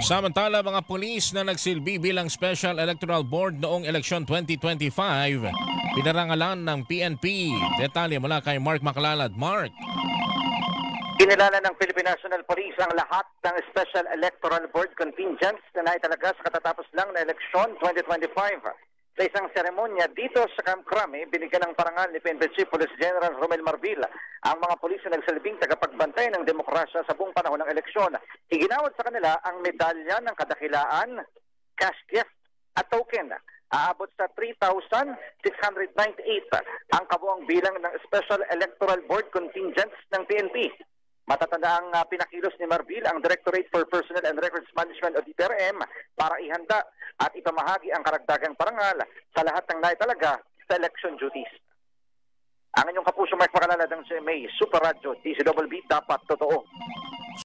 Samantala, mga pulis na nagsilbi bilang Special Electoral Board noong eleksyon 2025, pinarangalan ng PNP. Detalye mula kay Mark Maclalad. Mark. Kinilala ng Philippine National Police ang lahat ng Special Electoral Board contingents na naitalaga sa katatapos lang na eleksyon 2025. Sa isang seremonya dito sa Camp Crame, binigyan ng parangal ni PNP Chief Police General Romel Marbil ang mga pulis na nagsilbing tagapagbantay ng demokrasya sa buong panahon ng eleksyon. Iginawad sa kanila ang medalya ng kadakilaan, cash gift at token. Aabot sa 3,698 ang kabuang bilang ng Special Electoral Board contingents ng PNP. Matatanda ang pinakilos ni Marbil ang Directorate for Personnel and Records Management o DPRM para ihanda at ipamahagi ang karagdagang parangal sa lahat ng naitalaga sa election duties. Ang inyong kapuso Mark Maclalad ng CMA Super Radio DCWB, dapat totoo.